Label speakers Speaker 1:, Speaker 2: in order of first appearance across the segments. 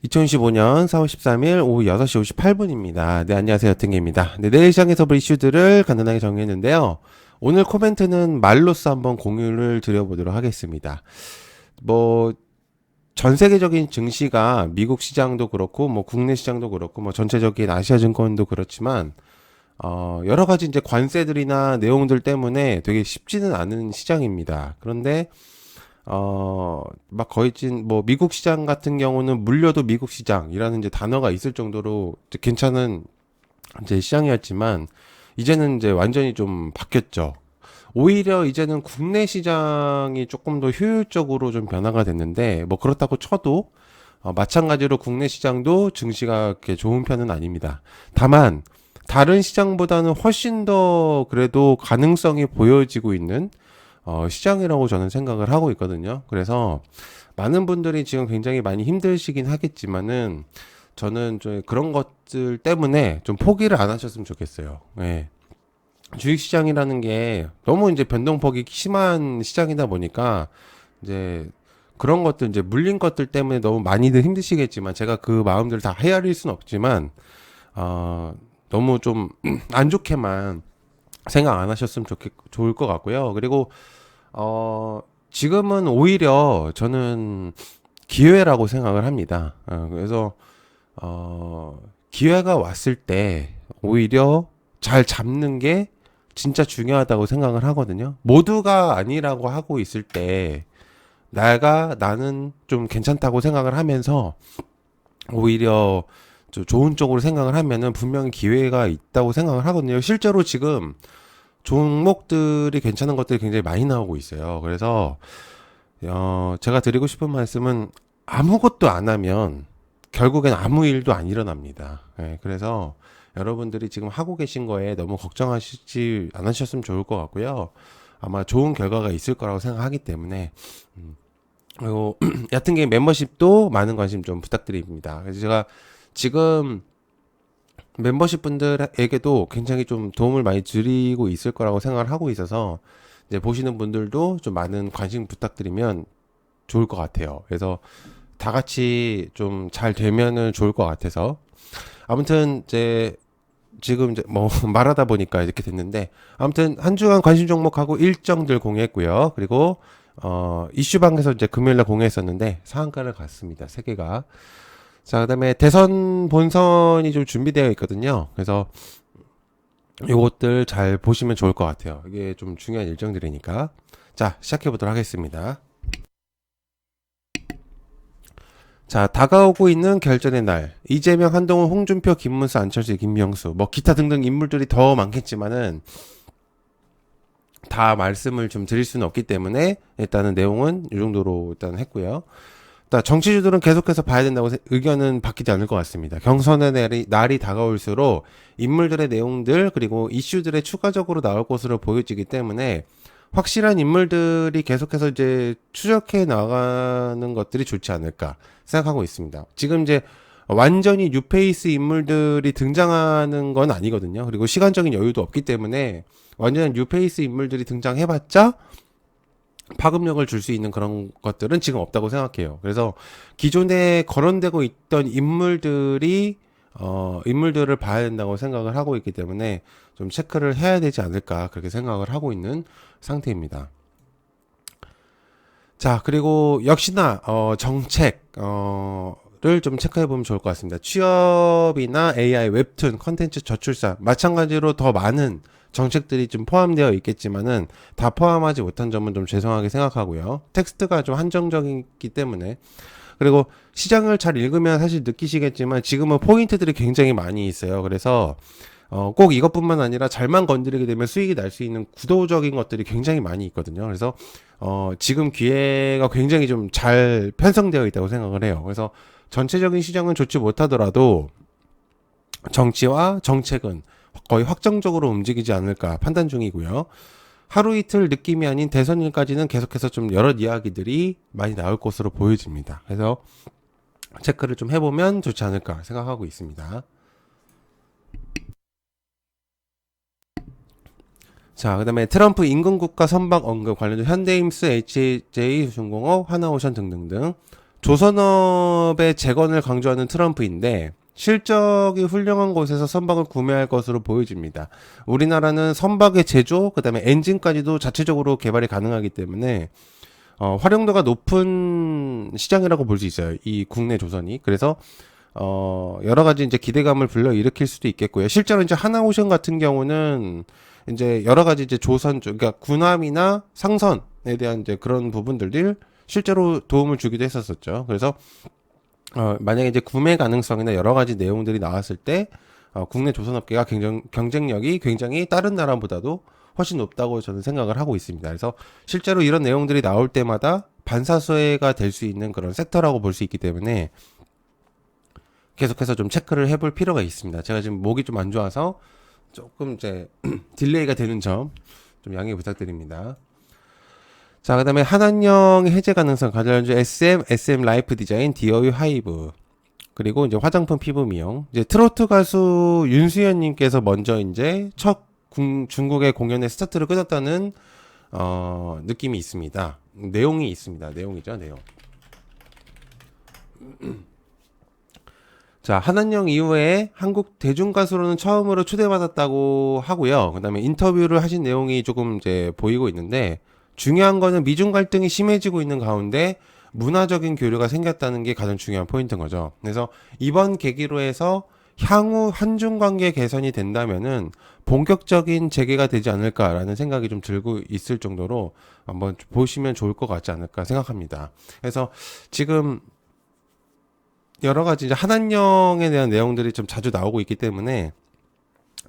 Speaker 1: 2025년 4월 13일 오후 6시 58분입니다. 네, 안녕하세요. 여튼계입니다. 네, 내일 시장에서 볼 이슈들을 간단하게 정리했는데요. 오늘 코멘트는 말로써 한번 공유를 드려보도록 하겠습니다. 뭐, 전 세계적인 증시가 미국 시장도 그렇고, 뭐, 국내 시장도 그렇고, 뭐, 전체적인 아시아 증권도 그렇지만, 여러 가지 이제 관세들이나 내용들 때문에 되게 쉽지는 않은 시장입니다. 그런데, 막 거의 뭐, 미국 시장 같은 경우는 물려도 미국 시장이라는 이제 단어가 있을 정도로 이제 괜찮은 이제 시장이었지만, 이제는 이제 완전히 좀 바뀌었죠. 오히려 이제는 국내 시장이 조금 더 효율적으로 좀 변화가 됐는데, 뭐 그렇다고 쳐도, 마찬가지로 국내 시장도 증시가 그렇게 좋은 편은 아닙니다. 다만, 다른 시장보다는 훨씬 더 그래도 가능성이 보여지고 있는 시장이라고 저는 생각을 하고 있거든요. 그래서 많은 분들이 지금 굉장히 많이 힘드시긴 하겠지만은 저는 좀 그런 것들 때문에 좀 포기를 안 하셨으면 좋겠어요. 예. 주식시장이라는 게 너무 이제 변동폭이 심한 시장이다 보니까 이제 그런 것들 이제 물린 것들 때문에 너무 많이들 힘드시겠지만 제가 그 마음들을 다 헤아릴 수는 없지만 너무 좀 안 좋게만 생각 안 하셨으면 좋을 것 같고요. 그리고 지금은 오히려 저는 기회라고 생각을 합니다. 그래서 기회가 왔을 때 오히려 잘 잡는 게 진짜 중요하다고 생각을 하거든요. 모두가 아니라고 하고 있을 때 나는 좀 괜찮다고 생각을 하면서 오히려 좋은 쪽으로 생각을 하면은 분명히 기회가 있다고 생각을 하거든요. 실제로 지금 종목들이 괜찮은 것들이 굉장히 많이 나오고 있어요. 그래서 제가 드리고 싶은 말씀은 아무것도 안 하면 결국엔 아무 일도 안 일어납니다. 예, 그래서 여러분들이 지금 하고 계신 거에 너무 걱정하시지 않으셨으면 좋을 것 같고요. 아마 좋은 결과가 있을 거라고 생각하기 때문에 그리고 얕은 게임 멤버십도 많은 관심 좀 부탁드립니다. 그래서 제가 지금 멤버십 분들에게도 굉장히 좀 도움을 많이 드리고 있을 거라고 생각을 하고 있어서 이제 보시는 분들도 좀 많은 관심 부탁드리면 좋을 것 같아요. 그래서 다 같이 좀 잘 되면은 좋을 것 같아서 아무튼 이제 지금 이제 뭐 말하다 보니까 이렇게 됐는데 아무튼 한 주간 관심 종목하고 일정들 공유했고요. 그리고 이슈방에서 이제 금요일날 공유했었는데 상한가를 갔습니다. 세 개가. 자, 그다음에 대선 본선이 좀 준비되어 있거든요. 그래서 요것들 잘 보시면 좋을 것 같아요. 이게 좀 중요한 일정들이니까. 자, 시작해 보도록 하겠습니다. 자, 다가오고 있는 결전의 날. 이재명, 한동훈, 홍준표, 김문수, 안철수, 김명수. 뭐 기타 등등 인물들이 더 많겠지만은 다 말씀을 좀 드릴 수는 없기 때문에 일단은 내용은 이 정도로 일단 했고요. 정치주들은 계속해서 봐야 된다고 의견은 바뀌지 않을 것 같습니다. 경선의 날이 다가올수록 인물들의 내용들 그리고 이슈들에 추가적으로 나올 것으로 보여지기 때문에 확실한 인물들이 계속해서 이제 추적해 나가는 것들이 좋지 않을까 생각하고 있습니다. 지금 이제 완전히 뉴페이스 인물들이 등장하는 건 아니거든요. 그리고 시간적인 여유도 없기 때문에 완전 뉴페이스 인물들이 등장해봤자 파급력을 줄 수 있는 그런 것들은 지금 없다고 생각해요. 그래서 기존에 거론되고 있던 인물들을 봐야 된다고 생각을 하고 있기 때문에 좀 체크를 해야 되지 않을까 그렇게 생각을 하고 있는 상태입니다. 자, 그리고 역시나 정책을 좀 체크해 보면 좋을 것 같습니다. 취업이나 AI, 웹툰, 컨텐츠 저출산 마찬가지로 더 많은 정책들이 좀 포함되어 있겠지만은 다 포함하지 못한 점은 좀 죄송하게 생각하고요. 텍스트가 좀 한정적이기 때문에 그리고 시장을 잘 읽으면 사실 느끼시겠지만 지금은 포인트들이 굉장히 많이 있어요. 그래서 꼭 이것뿐만 아니라 잘만 건드리게 되면 수익이 날 수 있는 구도적인 것들이 굉장히 많이 있거든요. 그래서 지금 기회가 굉장히 좀 잘 편성되어 있다고 생각을 해요. 그래서 전체적인 시장은 좋지 못하더라도 정치와 정책은 거의 확정적으로 움직이지 않을까 판단 중이고요. 하루 이틀 느낌이 아닌 대선일까지는 계속해서 좀 여러 이야기들이 많이 나올 것으로 보여집니다. 그래서 체크를 좀 해보면 좋지 않을까 생각하고 있습니다. 자, 그 다음에 트럼프 임금국가 선박 언급 관련된 현대임스, HJ중공업, 하나오션 등등등 조선업의 재건을 강조하는 트럼프인데 실적이 훌륭한 곳에서 선박을 구매할 것으로 보여집니다. 우리나라는 선박의 제조, 그다음에 엔진까지도 자체적으로 개발이 가능하기 때문에 활용도가 높은 시장이라고 볼 수 있어요. 이 국내 조선이. 그래서 여러 가지 이제 기대감을 불러일으킬 수도 있겠고요. 실제로 이제 하나오션 같은 경우는 이제 여러 가지 이제 조선 쪽, 그러니까 군함이나 상선에 대한 이제 그런 부분들이 실제로 도움을 주기도 했었었죠. 그래서 만약에 이제 구매 가능성이나 여러 가지 내용들이 나왔을 때 국내 조선업계가 경쟁력이 굉장히 다른 나라보다도 훨씬 높다고 저는 생각을 하고 있습니다. 그래서 실제로 이런 내용들이 나올 때마다 반사수혜가 될 수 있는 그런 섹터라고 볼 수 있기 때문에 계속해서 좀 체크를 해볼 필요가 있습니다. 제가 지금 목이 좀 안 좋아서 조금 이제 딜레이가 되는 점 좀 양해 부탁드립니다. 자, 그다음에 한한령 해제 가능성 가전주 SM 라이프 디자인, 디어유 하이브, 그리고 이제 화장품 피부 미용. 이제 트로트 가수 윤수연님께서 먼저 이제 첫 중국의 공연의 스타트를 끊었다는 느낌이 있습니다. 내용이 있습니다. 내용이죠, 내용. 자, 한한령 이후에 한국 대중 가수로는 처음으로 초대받았다고 하고요. 그다음에 인터뷰를 하신 내용이 조금 이제 보이고 있는데, 중요한 거는 미중 갈등이 심해지고 있는 가운데 문화적인 교류가 생겼다는 게 가장 중요한 포인트인 거죠. 그래서 이번 계기로 해서 향후 한중 관계 개선이 된다면은 본격적인 재개가 되지 않을까라는 생각이 좀 들고 있을 정도로 한번 보시면 좋을 것 같지 않을까 생각합니다. 그래서 지금 여러 가지 이제 한한령에 대한 내용들이 좀 자주 나오고 있기 때문에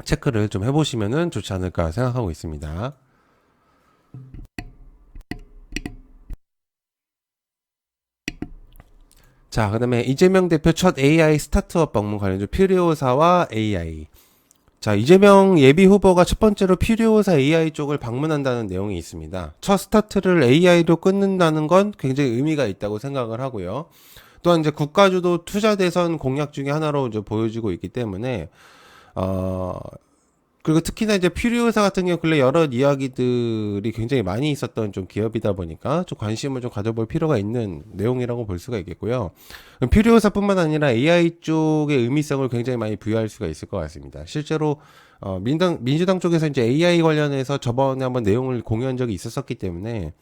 Speaker 1: 체크를 좀 해보시면은 좋지 않을까 생각하고 있습니다. 자, 그 다음에 이재명 대표 첫 AI 스타트업 방문 관련주 퓨리오사와 AI. 자, 이재명 예비 후보가 첫 번째로 퓨리오사 AI 쪽을 방문한다는 내용이 있습니다. 첫 스타트를 AI로 끊는다는 건 굉장히 의미가 있다고 생각을 하고요. 또한 이제 국가주도 투자 대선 공약 중에 하나로 이제 보여지고 있기 때문에, 그리고 특히나 이제 퓨리오사 같은 경우 근래 여러 이야기들이 굉장히 많이 있었던 좀 기업이다 보니까 좀 관심을 좀 가져볼 필요가 있는 내용이라고 볼 수가 있겠고요. 퓨리오사뿐만 아니라 AI 쪽의 의미성을 굉장히 많이 부여할 수가 있을 것 같습니다. 실제로 민주당 쪽에서 이제 AI 관련해서 저번에 한번 내용을 공유한 적이 있었었기 때문에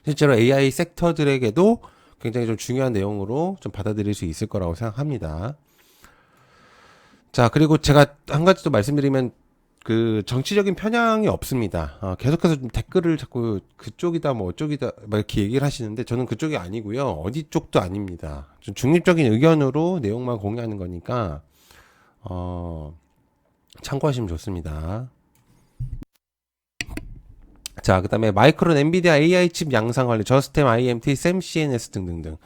Speaker 1: 실제로 AI 섹터들에게도 굉장히 좀 중요한 내용으로 좀 받아들일 수 있을 거라고 생각합니다. 자, 그리고 제가 한 가지 또 말씀드리면 그 정치적인 편향이 없습니다. 계속해서 좀 댓글을 자꾸 그쪽이다 뭐 어쪽이다 막 이렇게 얘기를 하시는데 저는 그쪽이 아니고요. 어디 쪽도 아닙니다. 좀 중립적인 의견으로 내용만 공유하는 거니까 참고하시면 좋습니다. 자, 그다음에 마이크론 엔비디아 AI 칩 양산 관련 저스템 IMT 샘 CNS 등등등.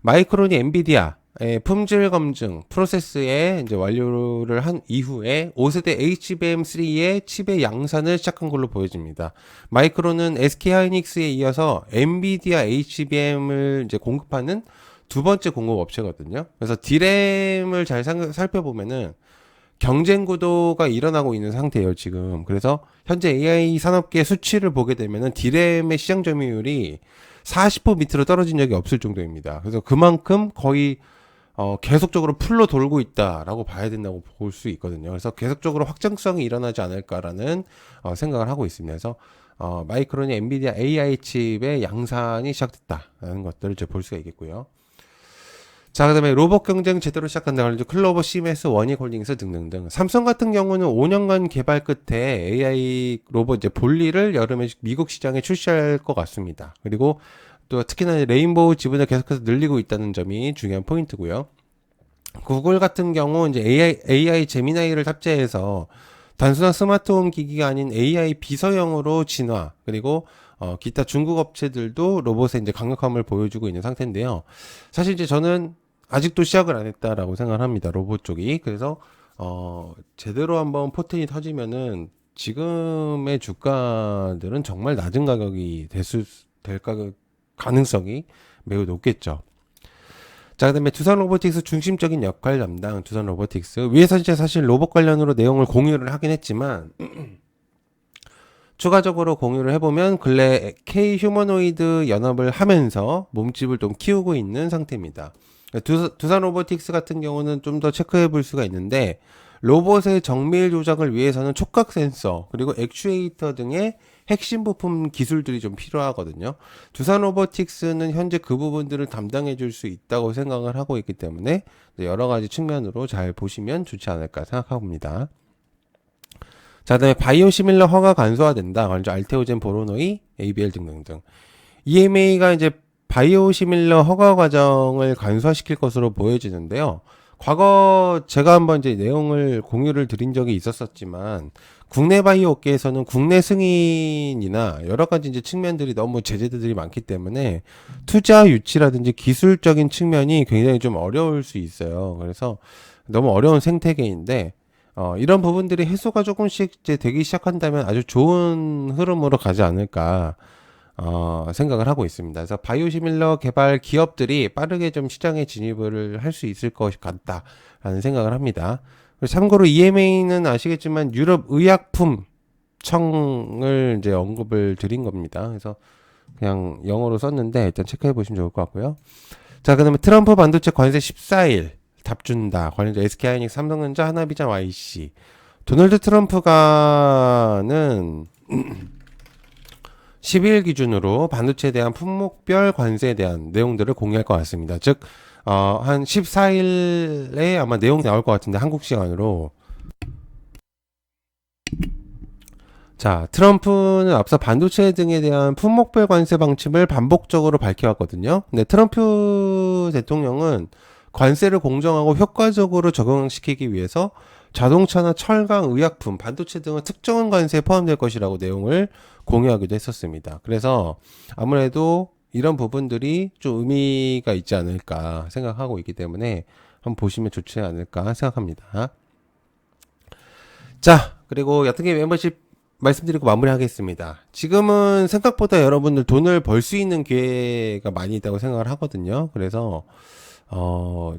Speaker 1: 마이크론이 엔비디아의 품질 검증 프로세스에 이제 완료를 한 이후에 5세대 HBM3의 칩의 양산을 시작한 걸로 보여집니다. 마이크론은 SK 하이닉스에 이어서 엔비디아 HBM을 이제 공급하는 두 번째 공급 업체거든요. 그래서 디램을 잘 살펴보면은 경쟁 구도가 일어나고 있는 상태예요, 지금. 그래서 현재 AI 산업계 수치를 보게 되면은 디램의 시장 점유율이 40% 밑으로 떨어진 적이 없을 정도입니다. 그래서 그만큼 거의 계속적으로 풀로 돌고 있다라고 봐야 된다고 볼 수 있거든요. 그래서 계속적으로 확장성이 일어나지 않을까라는 생각을 하고 있습니다. 그래서 마이크론이 엔비디아 AI 칩의 양산이 시작됐다라는 것들을 이제 볼 수가 있겠고요. 자, 그 다음에 로봇 경쟁 제대로 시작한다. 클로버, 시메스, 원익홀딩스 등등등. 삼성 같은 경우는 5년간 개발 끝에 AI 로봇 이제 볼리를 여름에 미국 시장에 출시할 것 같습니다. 그리고 또 특히나 레인보우 지분을 계속해서 늘리고 있다는 점이 중요한 포인트고요. 구글 같은 경우 이제 AI 제미나이를 탑재해서 단순한 스마트홈 기기가 아닌 AI 비서형으로 진화, 그리고 기타 중국 업체들도 로봇의 이제 강력함을 보여주고 있는 상태인데요. 사실 이제 저는 아직도 시작을 안 했다라고 생각을 합니다. 로봇 쪽이. 그래서 제대로 한번 포텐이 터지면은 지금의 주가들은 정말 낮은 가격이 될 가능성이 매우 높겠죠. 자, 그다음에 두산 로보틱스 중심적인 역할 담당 두산 로보틱스. 위에서 이제 사실 로봇 관련으로 내용을 공유를 하긴 했지만 추가적으로 공유를 해보면 근래 K 휴머노이드 연합을 하면서 몸집을 좀 키우고 있는 상태입니다. 두산 로보틱스 같은 경우는 좀 더 체크해 볼 수가 있는데, 로봇의 정밀 조작을 위해서는 촉각 센서 그리고 액추에이터 등의 핵심 부품 기술들이 좀 필요하거든요. 두산 로보틱스는 현재 그 부분들을 담당해 줄 수 있다고 생각을 하고 있기 때문에 여러 가지 측면으로 잘 보시면 좋지 않을까 생각합니다. 자, 그다음에 바이오 시밀러 허가 간소화된다. 먼저 알테오젠, 보로노이, ABL 등등등. EMA가 이제 바이오 시밀러 허가 과정을 간소화시킬 것으로 보여지는데요. 과거 제가 한번 이제 내용을 공유를 드린 적이 있었었지만, 국내 바이오 업계에서는 국내 승인이나 여러 가지 이제 측면들이 너무 제재들이 많기 때문에 투자 유치라든지 기술적인 측면이 굉장히 좀 어려울 수 있어요. 그래서 너무 어려운 생태계인데, 이런 부분들이 해소가 조금씩 이제 되기 시작한다면 아주 좋은 흐름으로 가지 않을까, 생각을 하고 있습니다. 그래서 바이오시밀러 개발 기업들이 빠르게 좀 시장에 진입을 할 수 있을 것 같다라는 생각을 합니다. 참고로 EMA는 아시겠지만 유럽 의약품 청을 이제 언급을 드린 겁니다. 그래서 그냥 영어로 썼는데 일단 체크해 보시면 좋을 것 같고요. 자, 그다음에 트럼프 반도체 관세 14일 답 준다. 관련된 SK하이닉스, 삼성전자, 하나비전, YC. 도널드 트럼프가는 10일 기준으로 반도체에 대한 품목별 관세에 대한 내용들을 공개할 것 같습니다. 즉, 한 14일에 아마 내용이 나올 것 같은데, 한국 시간으로. 자, 트럼프는 앞서 반도체 등에 대한 품목별 관세 방침을 반복적으로 밝혀왔거든요. 근데 트럼프 대통령은 관세를 공정하고 효과적으로 적용시키기 위해서 자동차나 철강, 의약품, 반도체 등은 특정한 관세에 포함될 것이라고 내용을 공유하기도 했었습니다. 그래서 아무래도 이런 부분들이 좀 의미가 있지 않을까 생각하고 있기 때문에 한번 보시면 좋지 않을까 생각합니다. 자, 그리고 얕은 게임 멤버십 말씀드리고 마무리하겠습니다. 지금은 생각보다 여러분들 돈을 벌 수 있는 기회가 많이 있다고 생각을 하거든요. 그래서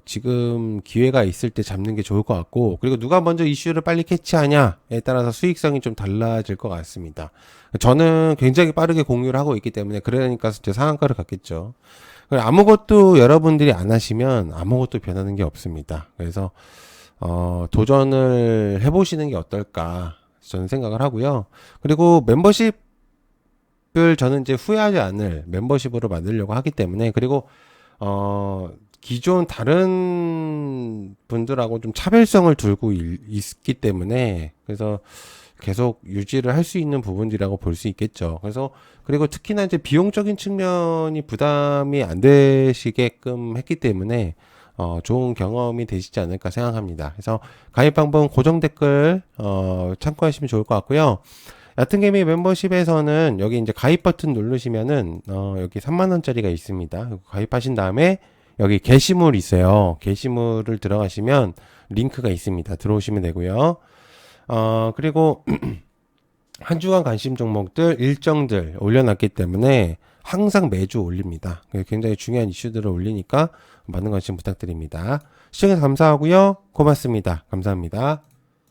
Speaker 1: 지금 기회가 있을 때 잡는 게 좋을 것 같고, 그리고 누가 먼저 이슈를 빨리 캐치하냐에 따라서 수익성이 좀 달라질 것 같습니다. 저는 굉장히 빠르게 공유를 하고 있기 때문에 그러니까 제 상한가를 갖겠죠. 아무것도 여러분들이 안 하시면 아무것도 변하는 게 없습니다. 그래서 도전을 해보시는 게 어떨까 저는 생각을 하고요. 그리고 멤버십을 저는 이제 후회하지 않을 멤버십으로 만들려고 하기 때문에, 그리고 기존 다른 분들하고 좀 차별성을 두고 있기 때문에, 그래서 계속 유지를 할 수 있는 부분이라고 볼 수 있겠죠. 그래서, 그리고 특히나 이제 비용적인 측면이 부담이 안 되시게끔 했기 때문에, 좋은 경험이 되시지 않을까 생각합니다. 그래서 가입 방법 고정 댓글, 참고하시면 좋을 것 같고요. 얕은 개미 멤버십에서는 여기 이제 가입 버튼 누르시면은, 여기 3만원짜리가 있습니다. 가입하신 다음에 여기 게시물 있어요. 게시물을 들어가시면 링크가 있습니다. 들어오시면 되고요. 그리고 한 주간 관심 종목들 일정들 올려놨기 때문에 항상 매주 올립니다. 굉장히 중요한 이슈들을 올리니까 많은 관심 부탁드립니다. 시청해서 감사하고요. 고맙습니다. 감사합니다.